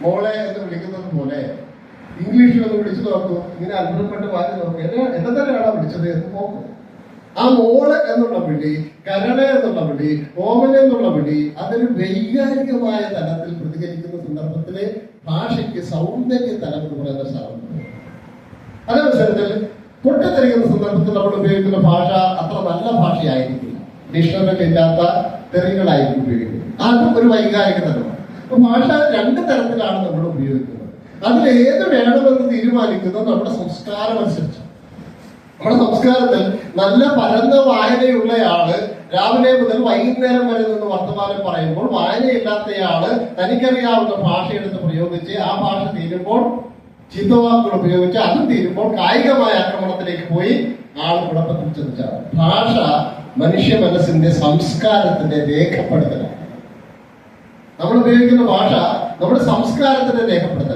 മോളെ എന്ന് വിളിക്കുന്നത് പോലെ ഇംഗ്ലീഷിൽ ഒന്ന് വിളിച്ചു നോക്കൂ. ഇങ്ങനെ അത്ഭുതപ്പെട്ട് മാറി നോക്കൂ. എന്നെ തന്നെയാണോ വിളിച്ചത് എന്ന് നോക്കൂ. ആ മോള് എന്നുള്ള വിളി, കരണ എന്നുള്ള വിളി, ഓമന എന്നുള്ള വിളി അതൊരു വൈകാരികമായ തലത്തിൽ പ്രതികരിക്കുന്ന സന്ദർഭത്തില് ഭാഷയ്ക്ക് സൗന്ദര്യ തലം എന്ന് പറയുന്ന സാധനം. അതവസരത്തിൽ പൊട്ടിത്തെറിക്കുന്ന സന്ദർഭത്തിൽ നമ്മൾ ഉപയോഗിക്കുന്ന ഭാഷ അത്ര നല്ല ഭാഷയായിരിക്കില്ല. ഡിക്ഷണറിയിൽ ഇല്ലാത്ത തെറികളായിരിക്കും ഉപയോഗിക്കുന്നത്. അതും ഒരു വൈകാരിക തലമാണ്. അപ്പൊ ഭാഷ രണ്ട് തരത്തിലാണ് നമ്മൾ ഉപയോഗിക്കുന്നത്. അതിൽ ഏത് വേണമെന്ന് തീരുമാനിക്കുന്നത് നമ്മുടെ സംസ്കാരം അനുസരിച്ച്. നമ്മുടെ സംസ്കാരത്തിൽ നല്ല പരന്ന വായനയുള്ളയാള് രാവിലെ മുതൽ വൈകുന്നേരം വരെ നിന്ന് വർത്തമാനം പറയുമ്പോൾ വായനയില്ലാത്തയാള് തനിക്കറിയാവുന്ന ഭാഷ എടുത്ത് പ്രയോഗിച്ച് ആ ഭാഷ തീരുമ്പോൾ ചിന്തവാക്കുകൾ ഉപയോഗിച്ച് അതും തീരുമ്പോൾ കായികമായ ആക്രമണത്തിലേക്ക് പോയി ആൾ കുഴപ്പത്തിൽ ചെന്നിച്ചാണ്. ഭാഷ മനുഷ്യ മനസ്സിന്റെ സംസ്കാരത്തിന്റെ രേഖപ്പെടുത്തലാണ്. നമ്മൾ ഉപയോഗിക്കുന്ന ഭാഷ നമ്മുടെ സംസ്കാരത്തിന്റെ രേഖപ്പെടുത്തലാണ്.